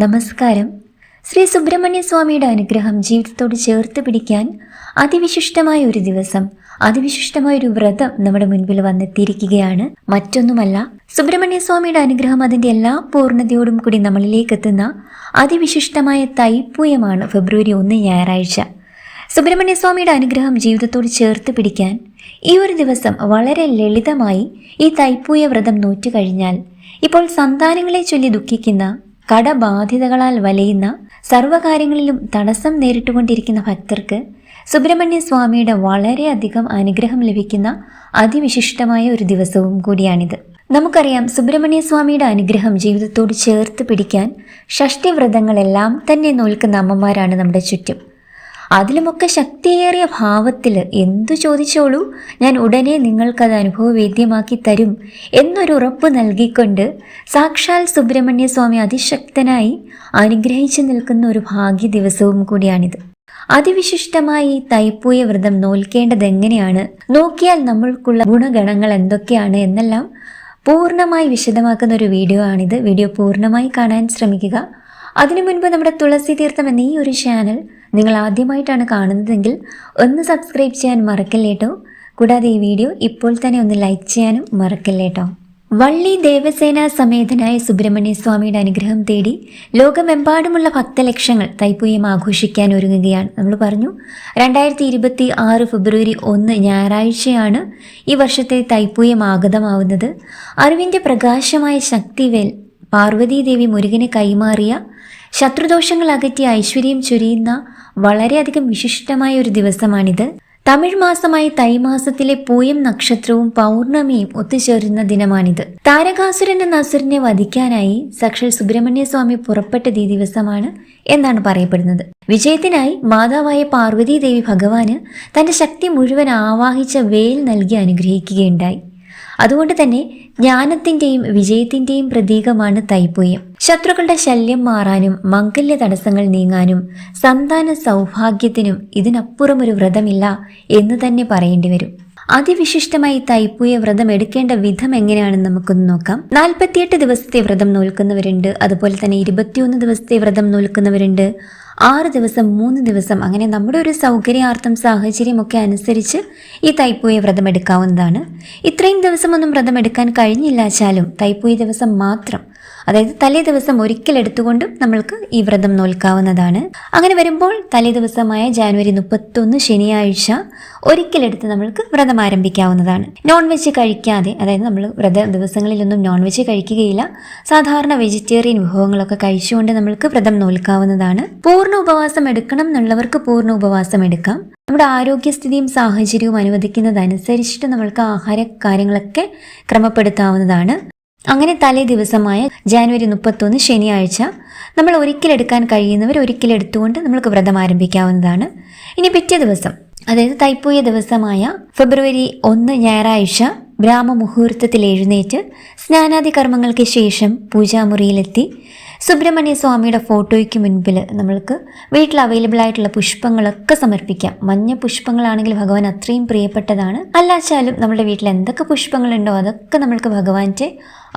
നമസ്കാരം. ശ്രീ സുബ്രഹ്മണ്യ സ്വാമിയുടെ അനുഗ്രഹം ജീവിതത്തോട് ചേർത്ത് പിടിക്കാൻ അതിവിശിഷ്ടമായ ഒരു ദിവസം, അതിവിശിഷ്ടമായ ഒരു വ്രതം നമ്മുടെ മുൻപിൽ വന്നെത്തിയിരിക്കുകയാണ്. മറ്റൊന്നുമല്ല, സുബ്രഹ്മണ്യ സ്വാമിയുടെ അനുഗ്രഹം അതിൻ്റെ എല്ലാ പൂർണ്ണതയോടും കൂടി നമ്മളിലേക്ക് എത്തുന്ന അതിവിശിഷ്ടമായ തൈപ്പൂയമാണ് ഫെബ്രുവരി 1 ഞായറാഴ്ച. സുബ്രഹ്മണ്യ സ്വാമിയുടെ അനുഗ്രഹം ജീവിതത്തോട് ചേർത്ത് പിടിക്കാൻ ഈ ഒരു ദിവസം വളരെ ലളിതമായി ഈ തൈപ്പൂയ വ്രതം നോറ്റുകഴിഞ്ഞാൽ ഇപ്പോൾ സന്താനങ്ങളെ ചൊല്ലി ദുഃഖിക്കുന്ന, കടബാധിതകളാൽ വലയുന്ന, സർവ്വകാര്യങ്ങളിലും തടസ്സം നേരിട്ടുകൊണ്ടിരിക്കുന്ന ഭക്തർക്ക് സുബ്രഹ്മണ്യ സ്വാമിയുടെ വളരെയധികം അനുഗ്രഹം ലഭിക്കുന്ന അതിവിശിഷ്ടമായ ഒരു ദിവസവും കൂടിയാണിത്. നമുക്കറിയാം, സുബ്രഹ്മണ്യ സ്വാമിയുടെ അനുഗ്രഹം ജീവിതത്തോട് ചേർത്ത് പിടിക്കാൻ ഷഷ്ടിവ്രതങ്ങളെല്ലാം തന്നെ നോൽക്കുന്ന അമ്മമാരാണ് നമ്മുടെ ചുറ്റും. അതിലുമൊക്കെ ശക്തിയേറിയ ഭാവത്തിൽ എന്തു ചോദിച്ചോളൂ, ഞാൻ ഉടനെ നിങ്ങൾക്കത് അനുഭവവേദ്യമാക്കി തരും എന്നൊരു ഉറപ്പ് നൽകിക്കൊണ്ട് സാക്ഷാൽ സുബ്രഹ്മണ്യ സ്വാമി അതിശക്തനായി അനുഗ്രഹിച്ചു നിൽക്കുന്ന ഒരു ഭാഗ്യ ദിവസവും കൂടിയാണിത്. അതിവിശിഷ്ടമായി തൈപ്പൂയ വ്രതം നോൽക്കേണ്ടത് എങ്ങനെയാണ്, നോക്കിയാൽ നമ്മൾക്കുള്ള ഗുണഗണങ്ങൾ എന്തൊക്കെയാണ് എന്നെല്ലാം പൂർണ്ണമായി വിശദമാക്കുന്ന ഒരു വീഡിയോ ആണിത്. വീഡിയോ പൂർണ്ണമായി കാണാൻ ശ്രമിക്കുക. അതിനു മുൻപ് നമ്മുടെ തുളസി തീർത്ഥം എന്ന ഈ ഒരു ചാനൽ നിങ്ങൾ ആദ്യമായിട്ടാണ് കാണുന്നതെങ്കിൽ ഒന്ന് സബ്സ്ക്രൈബ് ചെയ്യാൻ മറക്കല്ലേട്ടോ. കൂടാതെ ഈ വീഡിയോ ഇപ്പോൾ തന്നെ ഒന്ന് ലൈക്ക് ചെയ്യാനും മറക്കല്ലേട്ടോ. വള്ളി ദേവസേന സമേതനായ സുബ്രഹ്മണ്യ സ്വാമിയുടെ അനുഗ്രഹം തേടി ലോകമെമ്പാടുമുള്ള ഭക്തലക്ഷങ്ങൾ തൈപ്പൂയം ആഘോഷിക്കാൻ ഒരുങ്ങുകയാണ്. നമ്മൾ പറഞ്ഞു, 2026 ഫെബ്രുവരി 1 ഞായറാഴ്ചയാണ് ഈ വർഷത്തെ തൈപ്പൂയം ആഗതമാവുന്നത്. അറിവിൻ്റെ പ്രകാശമായ ശക്തിവേൽ പാർവതീദേവി മുരുകന് കൈമാറിയ, ശത്രുദോഷങ്ങൾ അകറ്റി ഐശ്വര്യം ചൊരിയുന്ന വളരെയധികം വിശിഷ്ടമായ ഒരു ദിവസമാണിത്. തമിഴ് മാസമായ തൈമാസത്തിലെ പൂയം നക്ഷത്രവും പൗർണമിയും ഒത്തുചേരുന്ന ദിനമാണിത്. താരകാസുരൻ എന്ന അസുരനെ വധിക്കാനായി സാക്ഷാൽ സുബ്രഹ്മണ്യ സ്വാമി പുറപ്പെട്ടത് ഈ ദിവസമാണ് എന്നാണ് പറയപ്പെടുന്നത്. വിജയത്തിനായി മാതാവായ പാർവതീദേവി ഭഗവാന് തന്റെ ശക്തി മുഴുവൻ ആവാഹിച്ച വേൽ നൽകി അനുഗ്രഹിക്കുകയുണ്ടായി. അതുകൊണ്ട് തന്നെ ജ്ഞാനത്തിൻ്റെയും വിജയത്തിൻ്റെയും പ്രതീകമാണ് തൈപ്പൂയം. ശത്രുക്കളുടെ ശല്യം മാറാനും മംഗല്യ തടസ്സങ്ങൾ നീങ്ങാനും സന്താന സൗഭാഗ്യത്തിനും ഇതിനപ്പുറം ഒരു വ്രതമില്ല എന്ന് തന്നെ പറയേണ്ടി വരും. അതിവിശിഷ്ടമായി തൈപ്പൂയ വ്രതം എടുക്കേണ്ട വിധം എങ്ങനെയാണെന്ന് നമുക്കൊന്ന് നോക്കാം. 48 ദിവസത്തെ വ്രതം നോൽക്കുന്നവരുണ്ട്, അതുപോലെ തന്നെ 21 ദിവസത്തെ വ്രതം നോൽക്കുന്നവരുണ്ട്, 6 ദിവസം, 3 ദിവസം, അങ്ങനെ നമ്മുടെ ഒരു സൗകര്യാർത്ഥം സാഹചര്യമൊക്കെ അനുസരിച്ച് ഈ തൈപ്പൂയ വ്രതം എടുക്കാവുന്നതാണ്. ഇത്രയും ദിവസമൊന്നും വ്രതം എടുക്കാൻ കഴിഞ്ഞില്ലാച്ചാലും തൈപ്പൂയ ദിവസം മാത്രം, അതായത് തലേ ദിവസം ഒരിക്കൽ എടുത്തുകൊണ്ടും നമ്മൾക്ക് ഈ വ്രതം നോൽക്കാവുന്നതാണ്. അങ്ങനെ വരുമ്പോൾ തലേ ദിവസമായ ജാനുവരി 31 ശനിയാഴ്ച ഒരിക്കലെടുത്ത് നമ്മൾക്ക് വ്രതം ആരംഭിക്കാവുന്നതാണ്. നോൺ വെജ് കഴിക്കാതെ, അതായത് നമ്മൾ വ്രത ദിവസങ്ങളിലൊന്നും നോൺ വെജ് കഴിക്കുകയില്ല, സാധാരണ വെജിറ്റേറിയൻ വിഭവങ്ങളൊക്കെ കഴിച്ചുകൊണ്ട് നമ്മൾക്ക് വ്രതം നോൽക്കാവുന്നതാണ്. പൂർണ്ണ ഉപവാസം എടുക്കണം എന്നുള്ളവർക്ക് പൂർണ്ണ ഉപവാസം എടുക്കാം. നമ്മുടെ ആരോഗ്യസ്ഥിതിയും സാഹചര്യവും അനുവദിക്കുന്നതനുസരിച്ചിട്ട് നമ്മൾക്ക് ആഹാര കാര്യങ്ങളൊക്കെ ക്രമപ്പെടുത്താവുന്നതാണ്. അങ്ങനെ തലേ ദിവസമായ ജാനുവരി 31 ശനിയാഴ്ച നമ്മൾ ഒരിക്കലെടുക്കാൻ കഴിയുന്നവർ ഒരിക്കലെടുത്തുകൊണ്ട് നമ്മൾക്ക് വ്രതം ആരംഭിക്കാവുന്നതാണ്. ഇനി പിറ്റേ ദിവസം, അതായത് തൈപ്പൂയ ദിവസമായ ഫെബ്രുവരി 1 ഞായറാഴ്ച ബ്രാഹ്മമുഹൂർത്തത്തിൽ എഴുന്നേറ്റ് സ്നാനാദി കർമ്മങ്ങൾക്ക് ശേഷം പൂജാമുറിയിലെത്തി സുബ്രഹ്മണ്യ സ്വാമിയുടെ ഫോട്ടോയ്ക്ക് മുൻപിൽ നമ്മൾക്ക് വീട്ടിൽ അവൈലബിൾ ആയിട്ടുള്ള പുഷ്പങ്ങളൊക്കെ സമർപ്പിക്കാം. മഞ്ഞ പുഷ്പങ്ങളാണെങ്കിൽ ഭഗവാൻ അത്രയും പ്രിയപ്പെട്ടതാണ്. അല്ലാച്ചാലും നമ്മുടെ വീട്ടിൽ എന്തൊക്കെ പുഷ്പങ്ങളുണ്ടോ അതൊക്കെ നമ്മൾക്ക് ഭഗവാന്റെ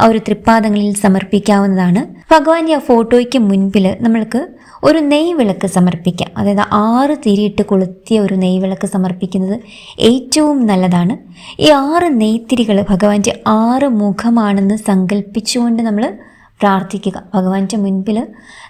ആ ഒരു തൃപ്പാദങ്ങളിൽ സമർപ്പിക്കാവുന്നതാണ്. ഭഗവാന്റെ ആ ഫോട്ടോയ്ക്ക് മുൻപിൽ നമ്മൾക്ക് ഒരു നെയ് വിളക്ക് സമർപ്പിക്കാം. അതായത് 6 തിരിയിട്ട് കൊളുത്തിയ ഒരു നെയ് വിളക്ക് സമർപ്പിക്കുന്നത് ഏറ്റവും നല്ലതാണ്. ഈ 6 നെയ്ത്തിരികൾ ഭഗവാന്റെ 6 മുഖമാണെന്ന് സങ്കല്പിച്ചുകൊണ്ട് നമ്മൾ പ്രാർത്ഥിക്കുക. ഭഗവാന്റെ മുൻപിൽ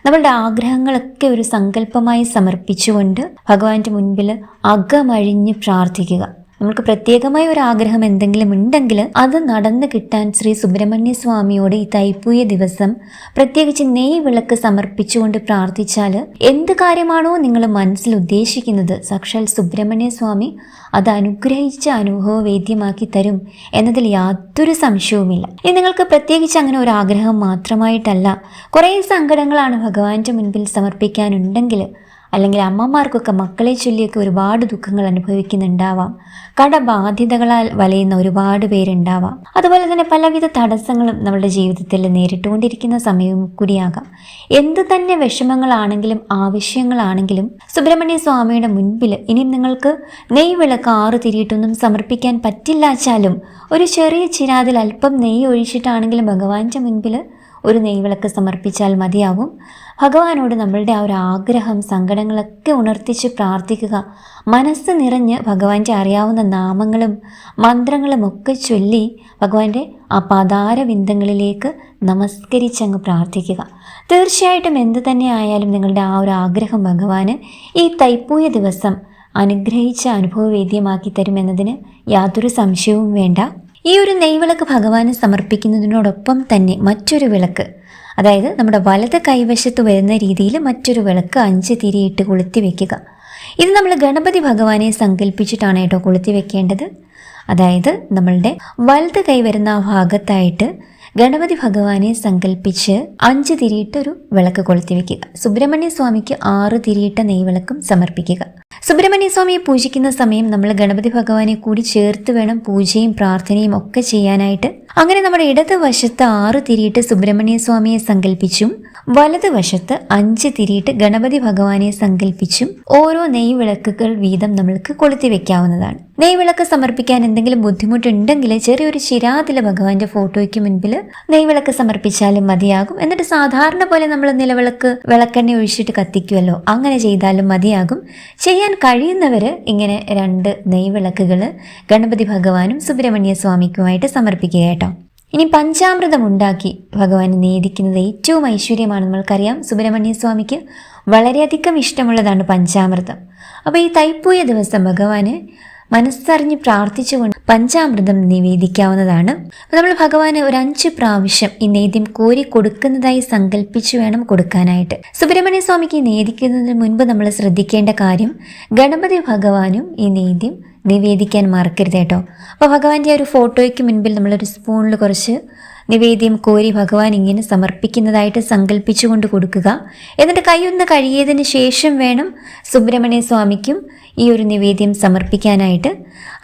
നമ്മളുടെ ആഗ്രഹങ്ങളൊക്കെ ഒരു സങ്കല്പമായി സമർപ്പിച്ചുകൊണ്ട് ഭഗവാന്റെ മുൻപിൽ അകമഴിഞ്ഞ് പ്രാർത്ഥിക്കുക. നമുക്ക് പ്രത്യേകമായ ഒരു ആഗ്രഹം എന്തെങ്കിലും ഉണ്ടെങ്കിൽ അത് നടന്നു കിട്ടാൻ ശ്രീ സുബ്രഹ്മണ്യ സ്വാമിയോട് ഈ തൈപ്പൂയ ദിവസം പ്രത്യേകിച്ച് നെയ് വിളക്ക് സമർപ്പിച്ചുകൊണ്ട് പ്രാർത്ഥിച്ചാൽ എന്ത് കാര്യമാണോ നിങ്ങൾ മനസ്സിൽ ഉദ്ദേശിക്കുന്നത് സാക്ഷാൽ സുബ്രഹ്മണ്യ സ്വാമി അത് അനുഗ്രഹിച്ച് അനുഭവവേദ്യമാക്കി തരും എന്നതിൽ യാതൊരു സംശയവുമില്ല. ഇനി നിങ്ങൾക്ക് പ്രത്യേകിച്ച് അങ്ങനെ ഒരു ആഗ്രഹം മാത്രമായിട്ടല്ല, കുറേ സങ്കടങ്ങളാണ് ഭഗവാന്റെ മുൻപിൽ സമർപ്പിക്കാനുണ്ടെങ്കിൽ, അല്ലെങ്കിൽ അമ്മമാർക്കൊക്കെ മക്കളെ ചൊല്ലിയൊക്കെ ഒരുപാട് ദുഃഖങ്ങൾ അനുഭവിക്കുന്നുണ്ടാവാം, കടബാധിതകളാൽ വലയുന്ന ഒരുപാട് പേരുണ്ടാവാം, അതുപോലെ തന്നെ പലവിധ തടസ്സങ്ങളും നമ്മുടെ ജീവിതത്തിൽ നേരിട്ടുകൊണ്ടിരിക്കുന്ന സമയവും കൂടിയാകാം. എന്ത് തന്നെ വിഷമങ്ങളാണെങ്കിലും ആവശ്യങ്ങളാണെങ്കിലും സുബ്രഹ്മണ്യ സ്വാമിയുടെ മുൻപിൽ ഇനി നിങ്ങൾക്ക് നെയ് വിളക്ക് 6 തിരിയിട്ടൊന്നും സമർപ്പിക്കാൻ പറ്റില്ലാച്ചാലും ഒരു ചെറിയ ചിരാതിൽ അല്പം നെയ്യ് ഒഴിച്ചിട്ടാണെങ്കിലും ഭഗവാന്റെ മുൻപിൽ ഒരു നെയ്വിളക്ക് സമർപ്പിച്ചാൽ മതിയാവും. ഭഗവാനോട് നമ്മളുടെ ആ ഒരു ആഗ്രഹം, സങ്കടങ്ങളൊക്കെ ഉണർത്തിച്ച് പ്രാർത്ഥിക്കുക. മനസ്സ് നിറഞ്ഞ് ഭഗവാന്റെ അറിയാവുന്ന നാമങ്ങളും മന്ത്രങ്ങളും ഒക്കെ ചൊല്ലി ഭഗവാന്റെ ആ പാതാരവിന്ദങ്ങളിലേക്ക് നമസ്കരിച്ചങ്ങ് പ്രാർത്ഥിക്കുക. തീർച്ചയായിട്ടും എന്ത് തന്നെ ആയാലും നിങ്ങളുടെ ആ ഒരു ആഗ്രഹം ഭഗവാന് ഈ തൈപ്പൂയ ദിവസം അനുഗ്രഹിച്ച് അനുഭവവേദ്യമാക്കി തരുമെന്നതിന് യാതൊരു സംശയവും വേണ്ട. ഈ ഒരു നെയ്വിളക്ക് ഭഗവാന് സമർപ്പിക്കുന്നതിനോടൊപ്പം തന്നെ മറ്റൊരു വിളക്ക്, അതായത് നമ്മുടെ വലത് കൈവശത്ത് വരുന്ന രീതിയിൽ മറ്റൊരു വിളക്ക് 5 തിരിയിട്ട് കൊളുത്തി വെക്കുക. ഇത് നമ്മൾ ഗണപതി ഭഗവാനെ സങ്കല്പിച്ചിട്ടാണ് കേട്ടോ കൊളുത്തി വെക്കേണ്ടത്. അതായത് നമ്മളുടെ വലത് കൈ വരുന്ന ആ ഭാഗത്തായിട്ട് ഗണപതി ഭഗവാനെ സങ്കല്പിച്ച് 5 തിരിയിട്ടൊരു വിളക്ക് കൊളുത്തി വെക്കുക. സുബ്രഹ്മണ്യ സ്വാമിക്ക് 6 തിരിയിട്ട നെയ്വിളക്കും സമർപ്പിക്കുക. സുബ്രഹ്മണ്യ സ്വാമിയെ പൂജിക്കുന്ന സമയം നമ്മൾ ഗണപതി ഭഗവാനെ കൂടി ചേർത്ത് വേണം പൂജയും പ്രാർത്ഥനയും ഒക്കെ ചെയ്യാനായിട്ട്. അങ്ങനെ നമ്മുടെ ഇടതുവശത്ത് 6 തിരിയിട്ട് സുബ്രഹ്മണ്യ സ്വാമിയെ സങ്കല്പിച്ചും വലതുവശത്ത് 5 തിരിയിട്ട് ഗണപതി ഭഗവാനെ സങ്കല്പിച്ചും ഓരോ നെയ്വിളക്കുകൾ വീതം നമ്മൾക്ക് കൊളുത്തി വെക്കാവുന്നതാണ്. നെയ്വിളക്ക് സമർപ്പിക്കാൻ എന്തെങ്കിലും ബുദ്ധിമുട്ടുണ്ടെങ്കിൽ ചെറിയൊരു ചിരാതില ഭഗവാന്റെ ഫോട്ടോയ്ക്ക് മുൻപിൽ നെയ്വിളക്ക് സമർപ്പിച്ചാലും മതിയാകും. എന്നിട്ട് സാധാരണ പോലെ നമ്മൾ നിലവിളക്ക് വിളക്കെണ്ണ ഒഴിച്ചിട്ട് കത്തിക്കുമല്ലോ, അങ്ങനെ ചെയ്താലും മതിയാകും. ചെയ്യാൻ കഴിയുന്നവര് ഇങ്ങനെ 2 നെയ്വിളക്കുകൾ ഗണപതി ഭഗവാനും സുബ്രഹ്മണ്യ സ്വാമിക്കുമായിട്ട് സമർപ്പിക്കുക കേട്ടോ. ഇനി പഞ്ചാമൃതം ഉണ്ടാക്കി ഭഗവാന് നേദിക്കുന്നത് ഏറ്റവും ഐശ്വര്യമാണ്. നമ്മൾക്കറിയാം സുബ്രഹ്മണ്യ സ്വാമിക്ക് വളരെയധികം ഇഷ്ടമുള്ളതാണ് പഞ്ചാമൃതം. അപ്പോൾ ഈ തൈപ്പൂയ ദിവസം ഭഗവാന് മനസ്സറിഞ്ഞ് പ്രാർത്ഥിച്ചുകൊണ്ട് പഞ്ചാമൃതം നിവേദിക്കാവുന്നതാണ്. നമ്മൾ ഭഗവാന് ഒരു 5 പ്രാവശ്യം ഈ നേദ്യം കോരി കൊടുക്കുന്നതായി സങ്കല്പിച്ചു വേണം കൊടുക്കാനായിട്ട്. സുബ്രഹ്മണ്യ സ്വാമിക്ക് നേദിക്കുന്നതിന് മുൻപ് നമ്മൾ ശ്രദ്ധിക്കേണ്ട കാര്യം, ഗണപതി ഭഗവാനും ഈ നേദ്യം നിവേദിക്കാൻ മറക്കരുത് കേട്ടോ. അപ്പോൾ ഭഗവാന്റെ ഒരു ഫോട്ടോയ്ക്ക് മുൻപിൽ നമ്മളൊരു സ്പൂണിൽ കുറച്ച് നിവേദ്യം കോരി ഭഗവാൻ ഇങ്ങനെ സമർപ്പിക്കുന്നതായിട്ട് സങ്കല്പിച്ചുകൊണ്ട് കൊടുക്കുക. എന്നിട്ട് കൈയൊന്ന് കഴുകിയതിന് ശേഷം വേണം സുബ്രഹ്മണ്യ സ്വാമിക്കും ഈ ഒരു നിവേദ്യം സമർപ്പിക്കാനായിട്ട്.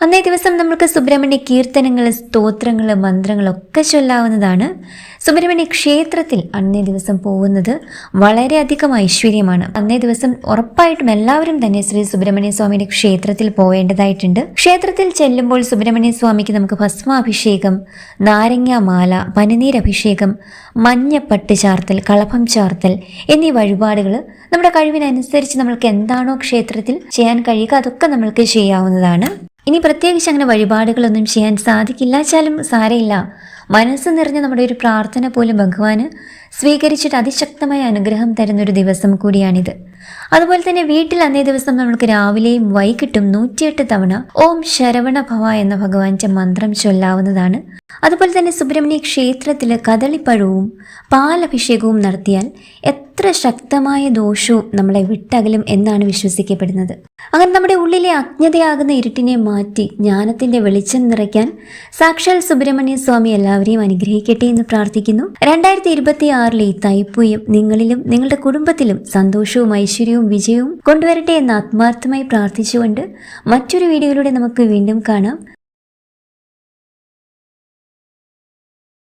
അന്നേ ദിവസം നമുക്ക് സുബ്രഹ്മണ്യ കീർത്തനങ്ങൾ, സ്തോത്രങ്ങൾ, മന്ത്രങ്ങളൊക്കെ ചൊല്ലാവുന്നതാണ്. സുബ്രഹ്മണ്യ ക്ഷേത്രത്തിൽ അന്നേ ദിവസം പോകുന്നത് വളരെയധികം ഐശ്വര്യമാണ്. അന്നേ ദിവസം ഉറപ്പായിട്ടും എല്ലാവരും തന്നെ ശ്രീ സുബ്രഹ്മണ്യ സ്വാമിയുടെ ക്ഷേത്രത്തിൽ പോവേണ്ടതായിട്ടുണ്ട്. ക്ഷേത്രത്തിൽ ചെല്ലുമ്പോൾ സുബ്രഹ്മണ്യ സ്വാമിക്ക് നമുക്ക് ഭസ്മാഭിഷേകം, നാരങ്ങാമാല, പനിനീരഭിഷേകം, മഞ്ഞപ്പട്ട് ചാർത്തൽ, കളഭം ചാർത്തൽ എന്നീ വഴിപാടുകൾ നമ്മുടെ കഴിവിനനുസരിച്ച് നമ്മൾക്ക് എന്താണോ ക്ഷേത്രത്തിൽ ചെയ്യാൻ കഴിയുക അതൊക്കെ നമ്മൾക്ക് ചെയ്യാവുന്നതാണ്. ഇനി പ്രത്യേകിച്ച് അങ്ങനെ വഴിപാടുകളൊന്നും ചെയ്യാൻ സാധിക്കില്ലാച്ചാലും സാരയില്ല. മനസ്സ് നിറഞ്ഞ നമ്മുടെ ഒരു പ്രാർത്ഥന പോലും ഭഗവാന് സ്വീകരിച്ചിട്ട് അതിശക്തമായ അനുഗ്രഹം തരുന്നൊരു ദിവസം കൂടിയാണിത്. അതുപോലെ തന്നെ വീട്ടിൽ അന്നേ ദിവസം നമ്മൾക്ക് രാവിലെയും വൈകിട്ടും 108 തവണ ഓം ശരവണ ഭവ എന്ന ഭഗവാന്റെ മന്ത്രം ചൊല്ലാവുന്നതാണ്. അതുപോലെ തന്നെ സുബ്രഹ്മണ്യ ക്ഷേത്രത്തിൽ കദളിപ്പഴവും പാലഭിഷേകവും നടത്തിയാൽ എത്ര ശക്തമായ ദോഷവും നമ്മളെ വിട്ടകലും എന്നാണ് വിശ്വസിക്കപ്പെടുന്നത്. അങ്ങനെ നമ്മുടെ ഉള്ളിലെ അജ്ഞതയാകുന്ന ഇരുട്ടിനെ മാറ്റി ജ്ഞാനത്തിന്റെ വെളിച്ചം നിറയ്ക്കാൻ സാക്ഷാൽ സുബ്രഹ്മണ്യ സ്വാമി എല്ലാവരെയും അനുഗ്രഹിക്കട്ടെ എന്ന് പ്രാർത്ഥിക്കുന്നു. 2026 ഈ തൈപ്പൂയം നിങ്ങളിലും നിങ്ങളുടെ കുടുംബത്തിലും സന്തോഷവും ഐശ്വര്യവും വിജയവും കൊണ്ടുവരട്ടെ എന്ന് ആത്മാർത്ഥമായി പ്രാർത്ഥിച്ചുകൊണ്ട് മറ്റൊരു വീഡിയോയിലൂടെ നമുക്ക് വീണ്ടും കാണാം.